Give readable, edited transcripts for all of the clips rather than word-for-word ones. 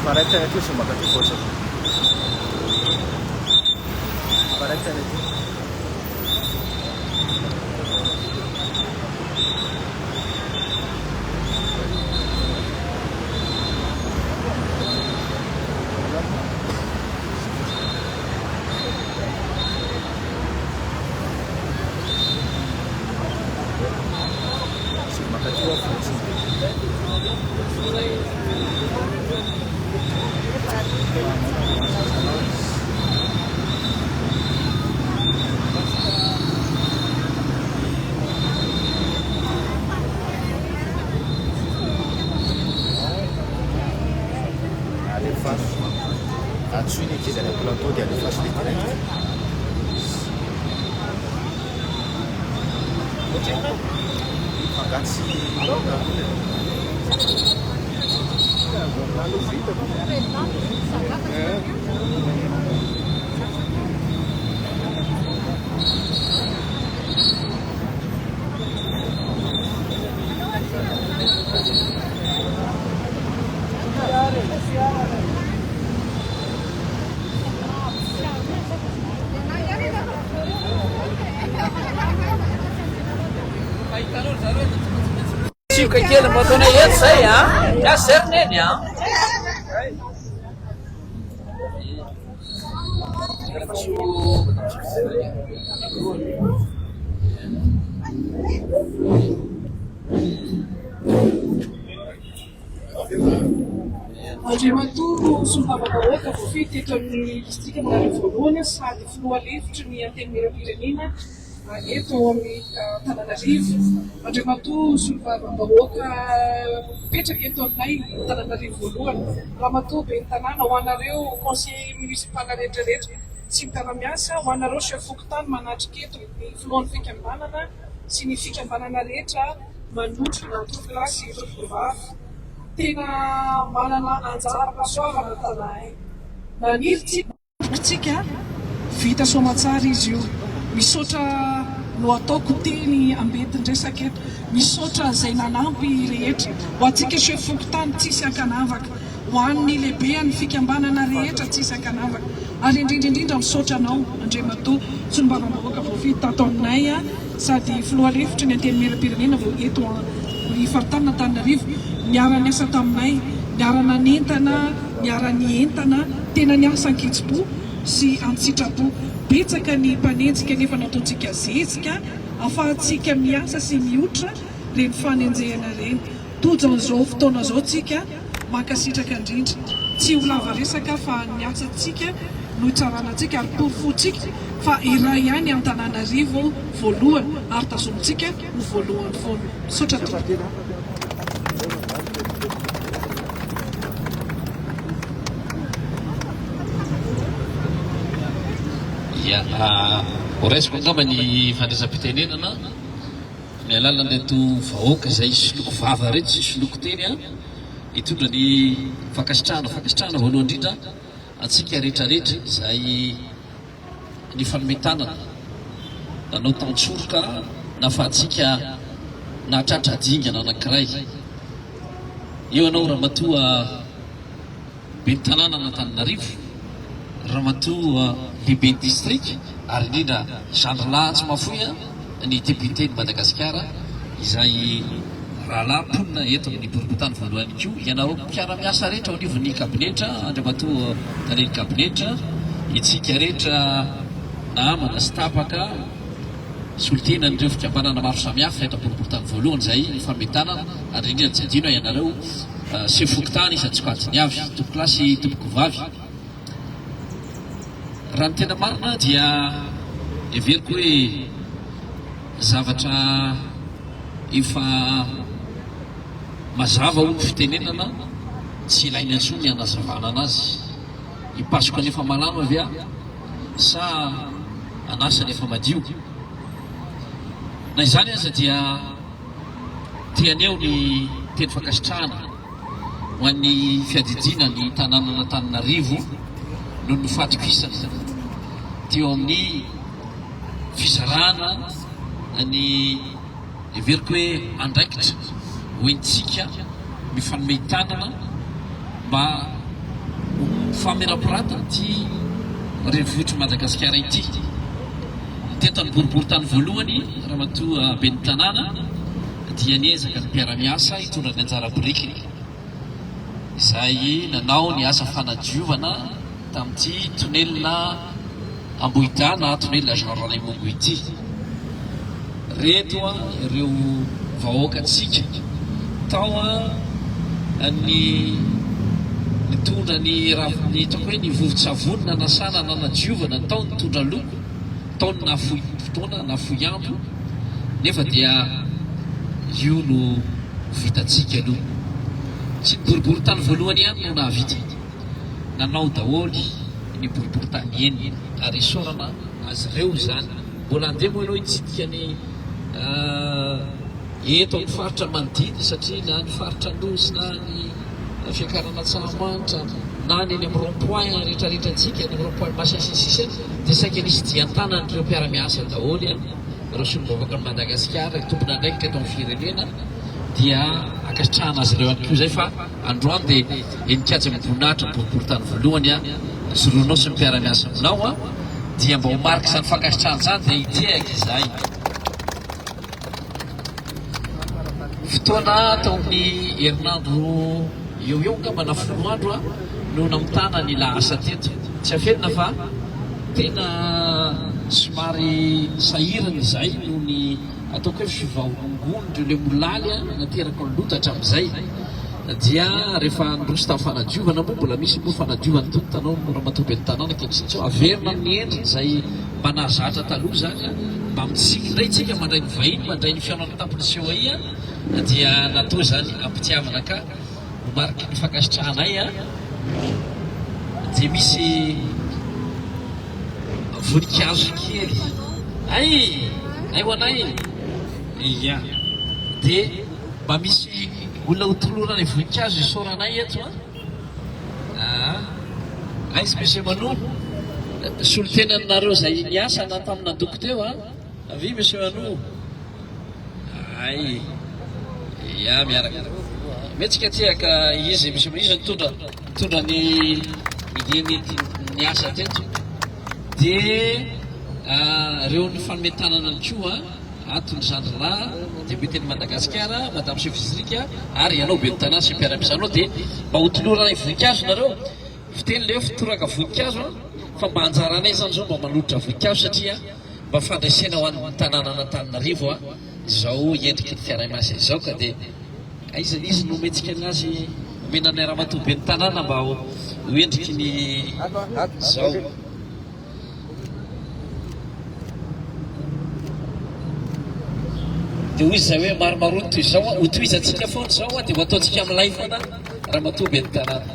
Aparece aqui, chama aqui, poxa. Aparece aqui. Chama aqui, Atsuni chiede alle plantorie alle fasce dirette. Ragazzi, Chico kely mataona eto zay a aserina eny a Andriamatoa Solombavam-bahoaka voafety eto amin'ny distrika Antananarivo voalohany sady filoha hevitry ny antenimieram-pirenena eto amin'ny Antananarivo. Andriamatoa Solombavam-bahoaka mipetraka eto aminay Antananarivo voalohany. Ramatoa be ny tanàna ho anareo conseiller municipal rehetrarehetra sy ny mpiara-miasa, ho anareo chef fokontany manatrika eto ny filohan'ny fikambanana sy ny fikambanana rehetra manotrika na tokilasy ireo tovovavy. Tena manana anjara pasoavana tanàna. Maniritsika vita soamatsara izy io. Misaotra no ataoko teny ambetin-dresaka eto. Misaotra izay nanampy rehetra. Ho antsika chef fokontany tsisy ankanavaka. Ho an'ny lehibean'ny fikambanana rehetra tsisy ankanavaka. Ary indrindra misaotra anao Andriamatoa Solombavam-bahoaka voafety tato aminay sady filoha hevitry ny antenimieram-pirenena vao eto ifaritana Antananarivo. Niara-niasa taminay, niara-nanentana, niara-nientana, tena niasa an-kitsipo sy an-tsitrapo. Betsaka ny mpanenjika nefa nataontsika zezika, ahafahantsika miasa sy miotra reny fanenjehana reny. Tojo an'izao fotoana izao tsika mankasitraka indrindra. Tsy ho lava resaka fa niasantsika no hitsaranantsika ary torofontsika fa iray ihany Antananarivo voalohany ary tazomintsika ho voalohany foana. Misaotra tompoko. ho raisiko angamba ny fandraisam-pitenenana ny alalan'reto vahoaka izay soloko vava reto sy soloko teny a hitondra ny fankasitrahana voalohany indrindra antsika rehetrarehetra izay ny fanometanana nanao tantsoroka na fa antsika nahatratra dingana anankiray. Eo anao Ramatoa be ny tanàna Antananarivo, Ramatoa lehibe ny district ary indrindra Jean-Lahy Tsimafoy ny député ny Madagasikara izay rahalahy mponina eto amin'ny boriboritany voalohany ko. Ianareo mpiara-miasa rehetra ao anivon'ny kabinetra, Andriamatoa taneny kabinetra, itsika rehetra namana sy tapaka solitena n'ireo fikambanana maro samihafa eto boriboritany voalohany izay fametana ary indrindra tsy adino ianareo chef fokontany isan-tsokajiny avy, tompokilasy tompoko vavy. Raha ny tena marina dia everiko hoe zavatra efa mazava olo fitenenana tsy ilainy antsony anazavana anazy ipasoko anefa malama avia sa anasany efa madio na izany aza dia tianeo ny teny fakasitrahana ho an'ny fiadidiana ny tanànana Antananarivo noho ny fahatokisana teo amin'ny fizarana ny everiko hoe andraikitra hoentsika mifanome tanana mba famerapiratana ty renivohitry Madagasikara ity. Teto ny boriboritany voalohany ramatoa ben'ny tanàna dia niezaka ny mpiara-miasa hitondra ny anjara birikiny izay nanao ny asa fanadiovana tamin'ity tonelina Ambohida na tonelina Jean Ranemongo ity. Reto ireo vahoakantsika tao ny nitondra ny toko hoe ny vovo-tsavony nanasana nanadiovana tao nitondra loko tao ny nafoy fotoana nafoy andro nefa dia io no vitatsika aloha tsy ny boriboritany voalohany ihany no nahavita nanao daholy ny boriboritany eny ary sorana azy ireo zany mbola andeha moa ianao hitsidika ny eto amin'ny faritra manodidina satria na ny faritra Nosy na ny fiakarana Tsaramanitra na ny eny amin'ny rond-point rehetrarehetratsika ny rond-point Masasisisa dia saika nisy diantanan'ireo mpiara-miasa daholy ireo solom-bavaka ny Madagasikara tompona andraikitra eto amin'ny firenena dia akasitrahana azy ireo ihany koa zay fa androany dia enikajy amin'ny voninahitra ny boriboritany voalohany zoroanao sy ny mpiara-miasa aminao dia mba ho mariky izany fankasitrahana izany dia hitehaka izay. Fotoana tao amin'ny herinandro eo ngamba na 10 andro no namitana ny lahasa teto tsy aferina fa tena somary sahirana izay no ny ataoko hoe fivaholongony le molaly nateraka ny lotatra amin'izay dia rehefa nirosy tamin'ny fanadiovana moa mbola misy moa fanadiovana toy tanao ramatoa ben'ny tanàna ketritsika averina ny endriny izay mba nahazatra taloha zany mba mitsiky indray tsika mandray ny vahiny mandray ny fiainana tampony seoia dia natao zany ampitiavana ka mariky ny fankasitrahanay dia misy voninkazo kely ay ho anay ia dia mba misy olona hotolorana ny voninkazo isoranay eto aizy monsieur Manou solotenanareo zay niasa na tamin'ny nandoko teo avy monsieur Manou ay ia miaraka metsika tiaka izy monsieur Manou izy nitondra ny asa teto dia reo ny fanometanana ny koa atony Zandrila député-ny Madagasikara madame Sefizrika ary ianao ben'ny tanàna sy mpiara-misanao dia mba hotolorana ny voninkazo nareo fiteny leo fitoraka voninkazo fa mba anjaranay zany zao mba manolotra voninkazo satria mba fandraisena ho an'ny tanàna Antananarivo izao endriky ny fiara-miasa izao ka dia izy no metsika anazy omenany ramatoa ben'ny tanàna mba ho endriky ny zao. Dia hoy izy zay hoe maromarony toy izao hotoizatsika foana izao dia ho ataontsika amin'ny live foana ramatoa ben'ny tanàna.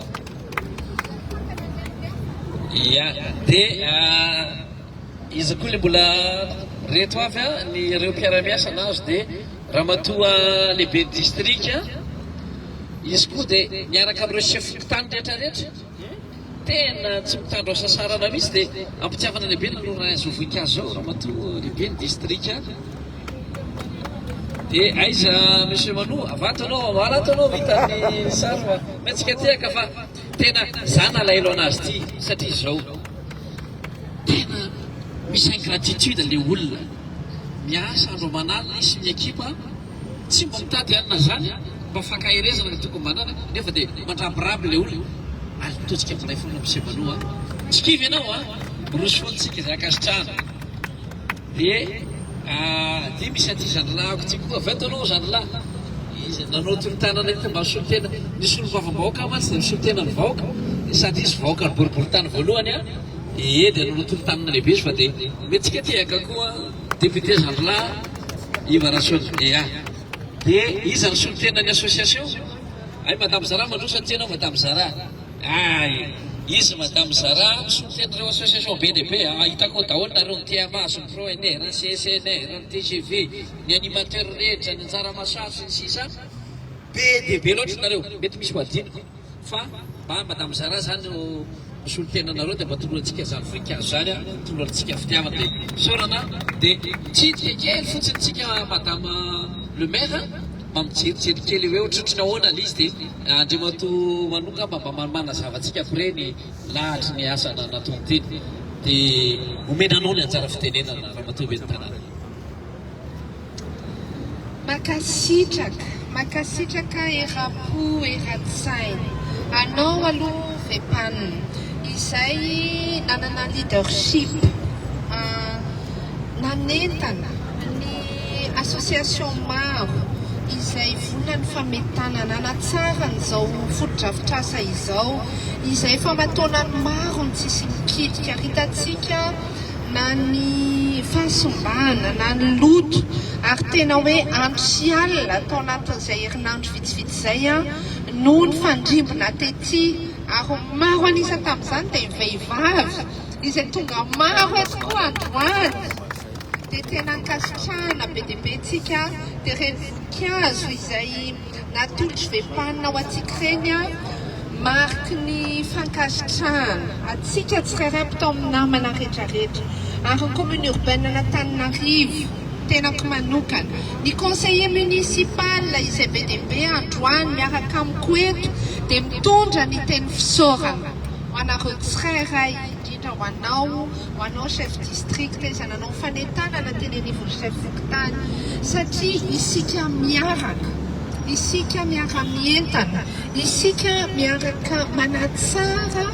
Ia dia izy koa le mbola reto avy ny ireo mpiara-miasa nazy dia ramatoa lehibe ny distrika izy koa dia miaraka amin'ireo chef tany rehetrarehetra tena tsy mitandro asa sarana mihitsy dia ampitiavana lehibe nanorana azy ho voninkazo zao ramatoa lehibe ny distrika dia aiza monsieur Manou avatanao maratanao vita ny sary fa metsika tehaka fa tena zana alailo anazy ty satria izao tena misy ingratitude le olona miasa andro manalina isy ny ekipa tsy mba mitady anina zany mba fankahirezana tokony manana nefa dia mandrabiraby le olona alitotsika aminay foana monsieur Manou tsikivy ianao rosy foantsika izay akasitrahana dia dia misy aty Zandrilako ty koa avy atanao Zandrila izy nanao tolotanana ety mba solotena ny solom-bava-bahoaka matsy dia misolotena ny vahoaka sady izy vahoaka ny boriboritany voalohany dia nanao tolotanana lehibe izy fa dia metsika tehaka koa député Zandrila Iva Rasoly dia iza ny solitenany association ay madame Zara mandrosa tena madame Zara ay izy madame Zara solitenareo association be dia be hitako daholo nareo ny TMA sy ny PRONR ny CSNR ny TGV ny animateur rehetra ny anjara masaso ny sisa be dia be loatra nareo mety misy hoadiniko fa mba madame Zara zany solitenanareo dia mba tolorantsika zany voninkazo zany tolorantsika fitiavana dia sorana dia tsidika kely fotsiny tsika madame le maire mba mijerijery kely hoe ohatrotriny ahoana l izy dia andriamato manoka mba manazavantsika après ny lahatra ny asana nataony teny dia omenanao ny anjara fitenenana ramatoa ny tanàna. Makasitraka era-po era-tsainy anao aloha vepanina izay nanana leadership nanentana ny association maro izay vonona ny fametana nanatsara n'izao fotodrafitrasa izao izay famataonany maro ny tsisy mipidika hitatsika na ny fahasombana na ny loto ary tena hoe andro sy alina atao anatin'izay herinandro vitsivitsy izay no ny fandrimbona tety ary maro anisa tamin'izany dia vehivavy izay tonga maro tokoa androany dia tena nkasitrahana be dia be tsika dia reny voninkazo izay natolotry vepanina ho atsika reny mariky ny fankasitrahana atsika tsirairay-mpitao amin'ny namana rehetrarehetra ary ny commune urbaine n'Antananarivo tenako manokana ny conseiller municipal izay be dia be androany miaraka amiko eto dia mitondra ny teny fisaorana ho anareo tsirairay indrindra ho anao chef district izay nanao fanetana na tenenivony chef fokontany satria isika miara-mientana isika miaraka manatsara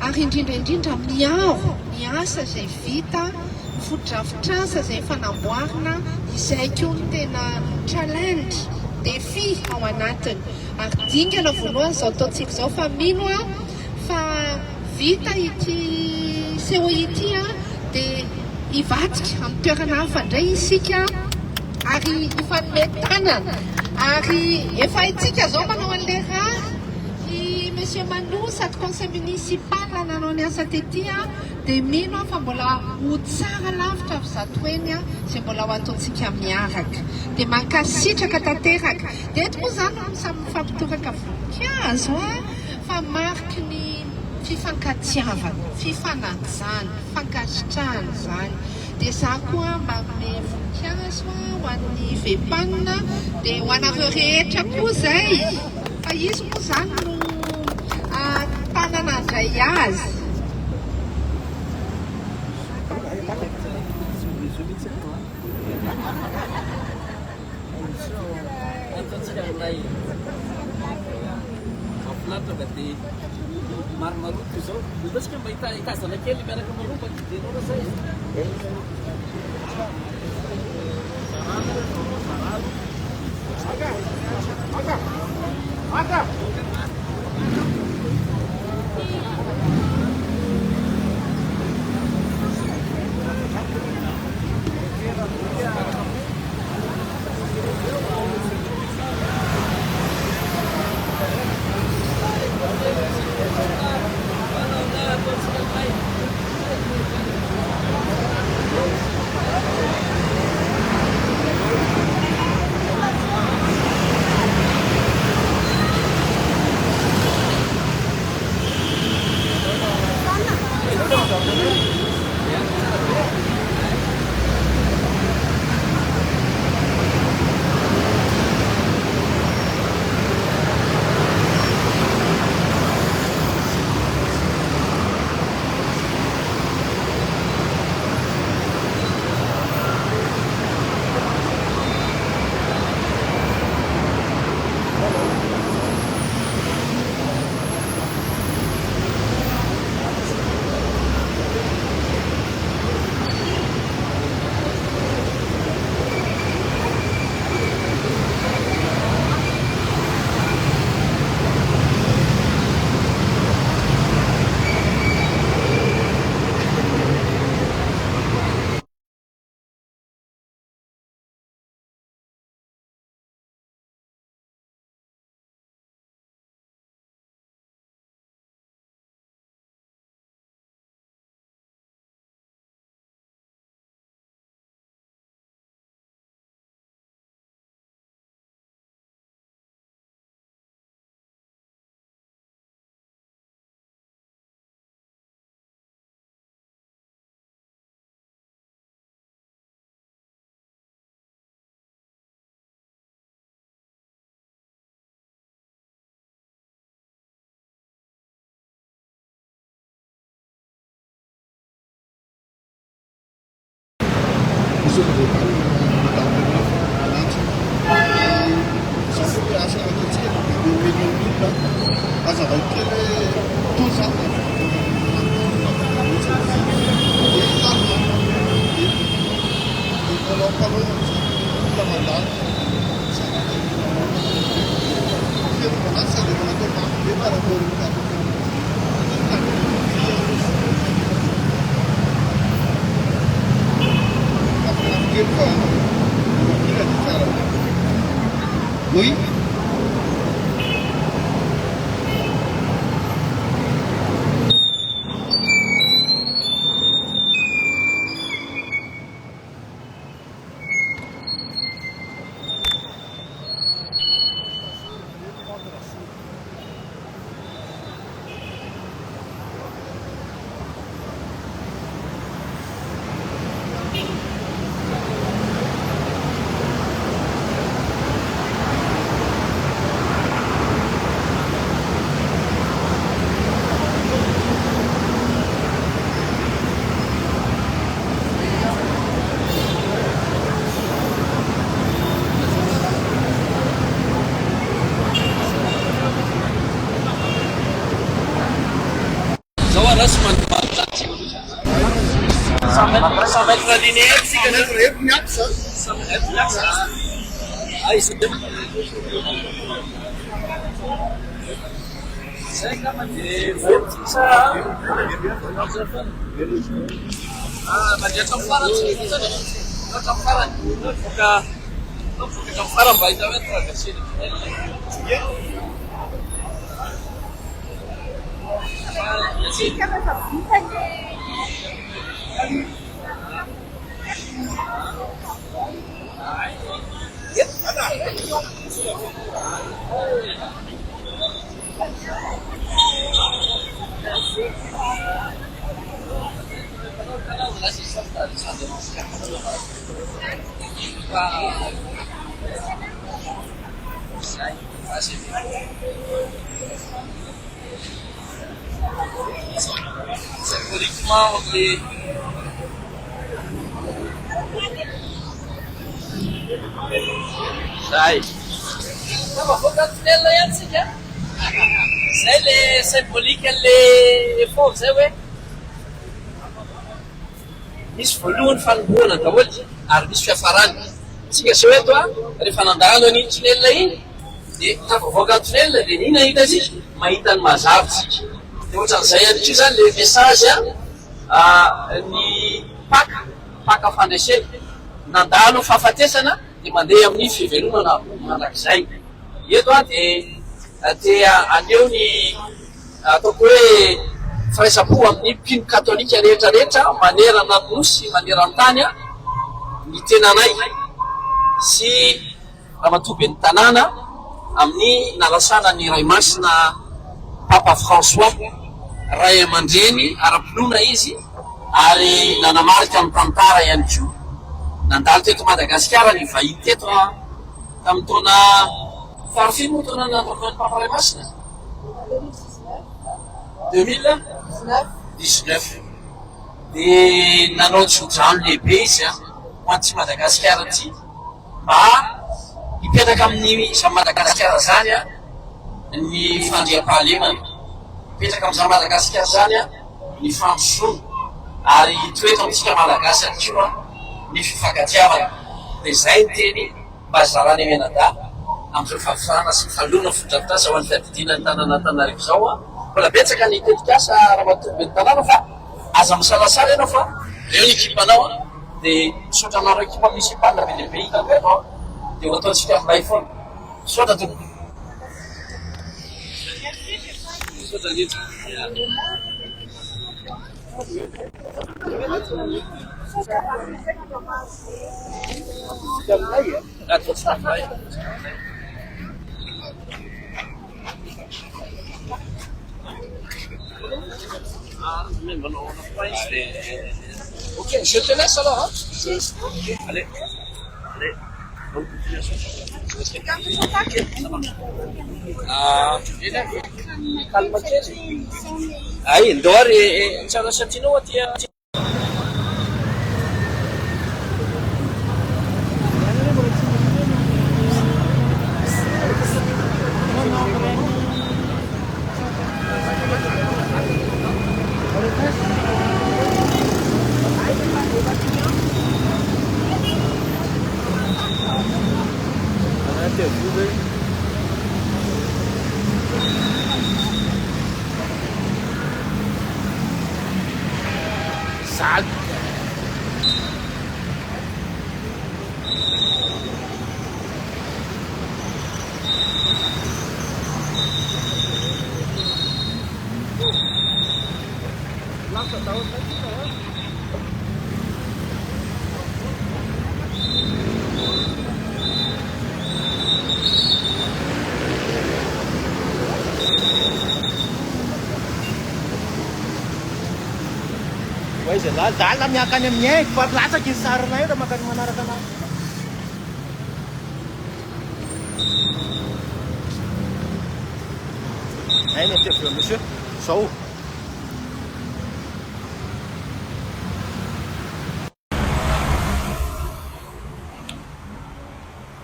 ary indrindraindrindra miaro ny asa izay vita fotodrafitrasa izay fanamboarina izay koa ny tena challenge défi ao anatiny ary dingana voalohany izao ataontsika izao fa mino fa vita ity seho ity dia hivatsika amin'ny toerana hafa indray isika ary ifanometanana ary efa itsika zao manao an'ilay raha Monsieur Manou, cette conseil municipal nanao ny asa tety dia mino fa mbola ho tsara lavitra zato eny izay mbola ho ataontsika miaraka dia mankasitraka tanteraka dia eto moa zany samy mifampitoraka voninkazo fa mariky ny fifankatiavana fifanajana fankasitrahana zany dia za koa mba me voninkazo ho an'ny vepanina dia ho anareo rehetra koa zay fa izy moa zany no tanana andray azy maromaroto izao itasika mba hitazana kely miaraka maropa dianao rasay Oui. Rasman Baltachi. Sampai linear sih kan? Sampai saya kan di macam camparan sih kita camparan camparan baik banget ke sini. Mau di sai nama fokat nella yansi ya sai polika le forze we misy voalohany fanomboana daholo ary misy fiafarany tsika se eto a rehefa nandalo any tunelina iny de tafavoaka tunelina de nina hita izy mahita ny mazava tsika de ohatran'izay any io zany le message ny paka fandresena nandalo fahafatesana de mandeha amin'ny fivelomana manak'izay eto a de tea aneo ny ataoko hoe firaisapo amin'ny mpino katolika rehetrarehetra manerana ny nosy manerantany a ny tenanay sy ramatoby ny tanàna amin'ny nalasana ny ray masina papa François ray aman-dreny ara-pinoana izy ary nanamarika amin'ny tantara ihany ko nandalo teto Madagasikara ny vahiny teto tamin'ny taona farifino moa taona nandrakoany papa ray masina 2019 de nanao tsodrano lehibe izy ho antsy Madagasikara ty mba hipetraka amin'ny za Madagasikara zany ny fandriam-pahalemana hipetraka amin'za Madagasikara zany ny fandrosoana ary toeto amintsika malagasy any koa ny fifankatiavana de zay ny teny mba zarany menada amin'izao fahafahana sy falona fodrafitasa ho an'ny fiadidina ny tanàna Antananarivo zao mbola betsaka ny tetikasa ramatoby ny tanàna fa aza misalasala ianao fa reo ny ekipanao de misaotra anareo ekipa municipal be lehibe hitako ianao de ho ataontsika amin'ilay foana misaotra tompoko misaotra indrindra Ok, je te laisse alors. Hein? Allez. Allez. Bonne continuation. Calma kely. Ay, ndao ary tsara satinao aty. interview sal Izay la miakany aminay fampilatsaky izy sarina io raha makany manaraka anazy. Aina interview monsieur zao.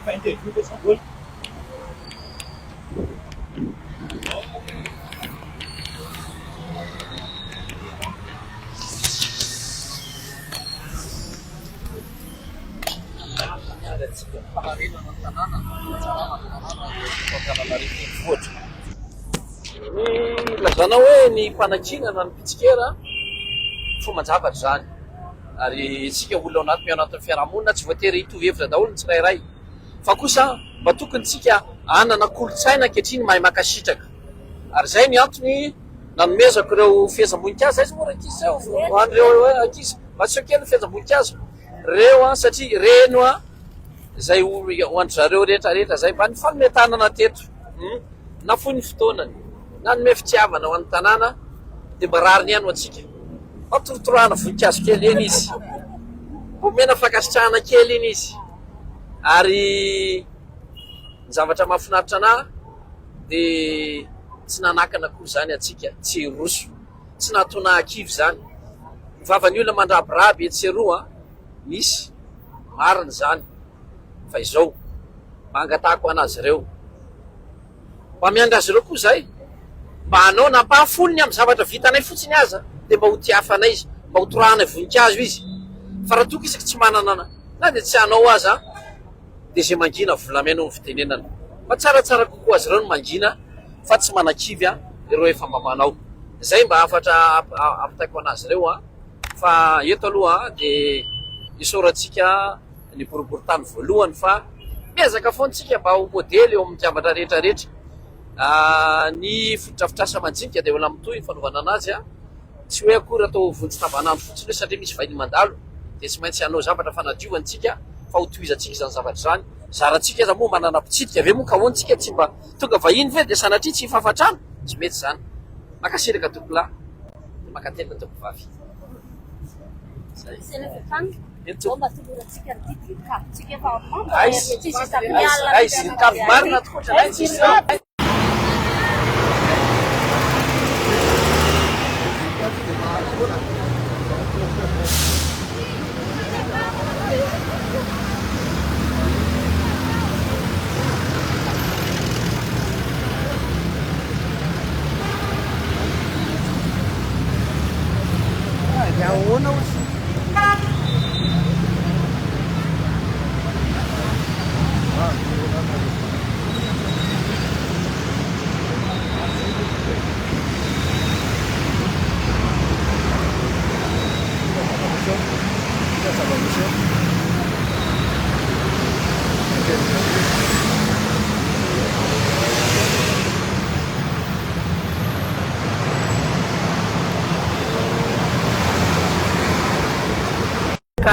Fa interview ko sa gol. Lazana hoe ny mpanankinana ny pitsikera fomban-javatra zany ary isika olona ao anatin'ny fiarahamonina tsy voatery hitovy hevitra daholo ny tsirairay fa kosa mba tokony tsika anana kolotsaina ankehitriny mahay makasitraka ary zay ny antony nanomezako ireo fihezam-boninkazo izy moa ankizy zao hoan'ireo ankizy mba tsy kely fihezam-boninkazo reo satria reno zay hoandry zareo rehetrarehetra zay mba ny fanometanana teto na foy ny fotoanany na nome fitiavana ho an'ny tanàna dia mba rariny ihany ho atsika matorotoroana voninkazo kely eny izy omena fankasitrahana kely iny izy ary ny zavatra mahafinaritra anahy dia tsy nanakana koa zany atsika tsy roso tsy natona akivy zany mivavany olona mandrabiraby etseroa misy mariny zany fa izao mangatahako anazy ireo mba mianga azy ireo koa zay mba anao nampahafolony amin'ny zavatra vitanay fotsiny aza dia mba ho tiafanay izy mba ho torahana voninkazo izy fa raha toko isaky tsy manana na dia tsy hanao aza dia zay mangina volamena ny fitenenana fa tsaratsara kokoa azy ireo no mangina fa tsy manakivy ireo efa mba manao zay mba afatra apitaiko anazy ireo fa eto aloha dia isaorantsika ny boriboritany voalohany fa miezaka foantsika mba ho modely eo amin'ny javatra rehetrarehetra ny fotodrafitrasa manjinika dia ola mitohy ny fanaovana anazy tsy hoe akory atao vonjy tavanandro fotsiny hoe satria misy vahiny mandalo dia tsy maintsy hanao zavatra fanadiovantsika fa ho tohizantsika izany zavatra zany zarantsika iza moa manana mpitsidika ave moa ka hoantsika tsy mba tonga vahiny ve dia sanatria tsy hifafatrano tsy mety zany makasiraka tompolahy dia makatelina tompovavy aizy kavy marina tokotra yaona aussi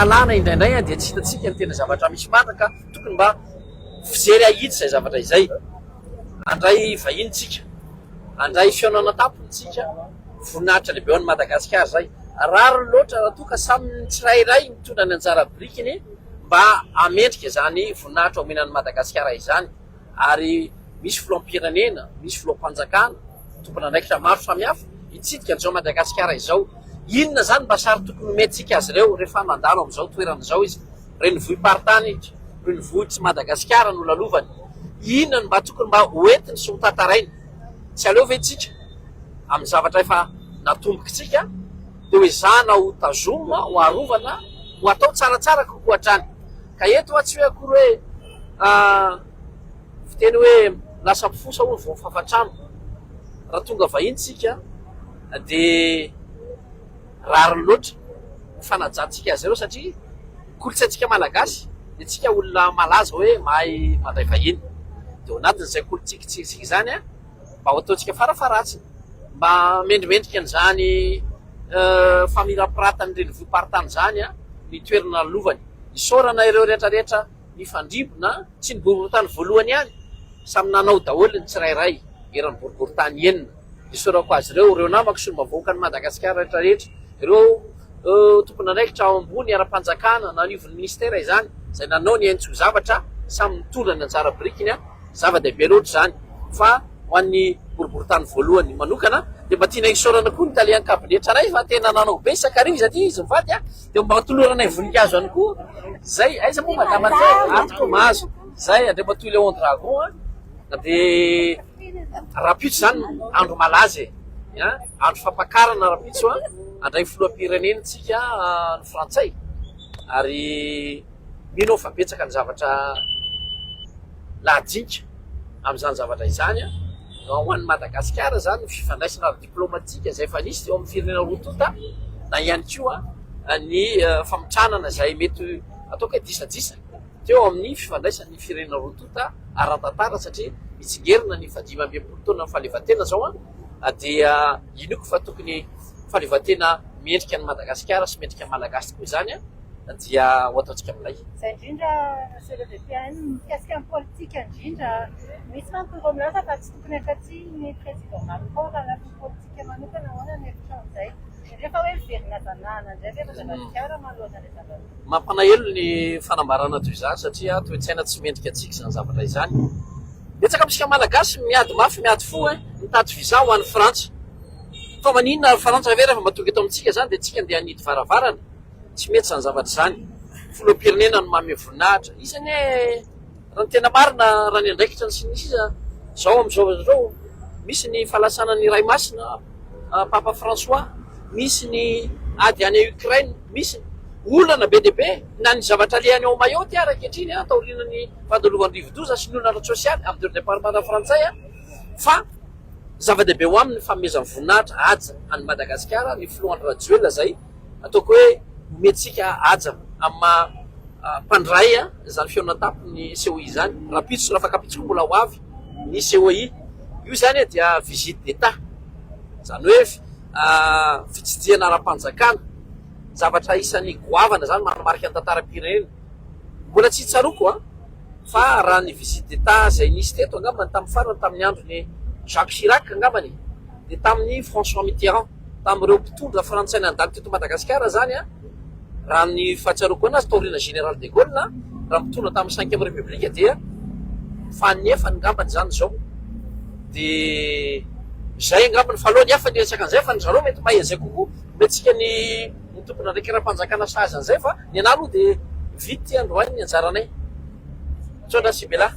alana indraindray dia tsy hitatsika ny tena zavatra misy manaka tokony mba fijery ahitsy zay zavatra izay andray vahinitsika andray fiaonana tamponytsika voninahitra lehibe ao ny Madagasikara zay rariny loatra raha toka samyny tsirairay mitondra ny anjara birikiny mba amendrika zany voninahitra omenan'ny Madagasikara izany ary misy filoham-pirenena misy filoham-panjakana tompona andraikitra maro samihafa hitsidika an'izao Madagasikara izao inona zany mba sary tokony mehtsika azy ireo rehefa mandalo amin'izao toerana izao izy renivohim-paritany renivohitsy Madagasikara no lalovany inona mba tokony mba hoentiny sy ho tantarainy tsy aleo ve tsika amin'ny zavatra efa natombokitsika dia hoe zana ho tazoma ho arovana ho atao tsaratsara kokoa hatrany ka eto tsy hoe akory hoe fiteny hoe lasa mifosa ho vao fafantrano raha tonga vahiny tsika dia rariny loatra fanajantsika azy ireo satria kolotsaintsika malagasy dia tsika olona malaza hoe mahay mandray vahiny dia ao anatin'izay kolotsikitsika zany a mba ho ataontsika farafaratsiny mba mendrimendrika an'izany famirapiratany renivohim-paritany zany a ny toerana lovany isaorana ireo rehetrarehetra ny fandrimbona tsy ny boriboritany voalohany ihany samy nanao daholo ny tsirairay eran'ny boriboritany enina isaorako azy ireo namako sy ny mavoaka ny Madagasikara rehetrarehetra ireo tompona andraikitra ao ambony ara-panjakana na anivon'ny ministera izany izay nanao ny haintsy ho zavatra samy mitondra ny anjara birikiny a zava-dehibe loatra zany fa ho an'ny boriboritany voalohany manokana dia mba tiana isaorana koa ny talian'ny kabinetra ray fa tena nanao be sakarivo izy aty izy mivady a dia mba hatolorana voninkazo ihany koa zay aiza moa madama an'izay antoko mahazo zay andre matoy Léon Dragon a dia rapitso zany andro malaza andro fampakarana rapitso a andray filoham-pirenentsika ny frantsay ary mino fa betsaka ny zavatra lahadinka amin'izany zavatra izany a ho an'ny Madagasikara zany ny fifandraisana diplomatika izay efa nisy eo amin'ny firenena roa tonta na ihany koa ny famitranana izay mety ataoko hoe disadisa teo amin'ny fifandraisan'ny firenena roa tonta ara-tantara satria mitsingerina ny 15 taona ny fahaleovan-tena zao a dia inoko fa tokony fahaleovan-tena mendrika ny Madagasikara sy mendrika malagasy koa zany a dia ho ataontsika amin'ilay izay indrindra monsieur le VPN mikasika amin'ny politika indrindra misy manontoro amin'aza fa tsy tokony akatsy ny président Macron raha lafiny politika manokana ahoana ny hevitra amin'izay rehefa hoe miverina zanahana indray rehefa Madagasikara manoloana ilay zavatra mampanahelo ny fanambarana toy izany satria toe-tsaina tsy mendrika antsika izany zavatra izany betsaka amintsika malagasy miady mafy miady fo mitady visa ho an'ny Frantsa fa maninona Frantsa ve rehefa mahatonga eto amintsika zany dia tsika andeha hanidy varavarana tsy mety zany zavatra zany filoham-pirenena no manome voninahitra isany raha ny tena marina raha ny andraikitra ny sinisy zao amin'izao misy ny fahalasana ny Raimasina Papa François misy ny ady any Ukraine misy olana be dia be na ny zavatra lehany ao Mayotte ara ankehitriny taorianany fandalovan'ny rivo-doza sy ny olana ara-tsosialy amin'ny département frantsay fa zava-dehibe ho aminy fanomezany voninahitra aja any Madagasikara ny filohan'ny Rajoelina zay ataoko hoe metsika aja amin'ny mpandray zany feona tapony COI zany rapitso raha fakapitso mbola ho avy ny COI io zany dia visite d'état zany hoe fitsidihana ara-panjakana zavatra isan'ny goavana zany manamarika ny tantaram-pirenena mbola tsy tsaroko fa raha ny visite d'état zay nisy teto angambany tamin'ny farany tamin'ny androny Jacques Chirac angambany dia tamin'ny François Mitterrand tamin'ireo mpitondra frantsay nandalo teto Madagasikara zany raha ny fahatsiaroko anazy taoriana général de Gaulle raha mitondra tamin'ny 5e république dia fanefany angambany zany zao dia zay angambany fahalohany hafa ny resaka an'izay fa ny zareo mety mahay an'izay kokoa mety tsika ny tompona ndraiky raha-mpanjakana sazy an'izay fa ny anahy aloha dia vity androany ny anjaranay tsondra sibela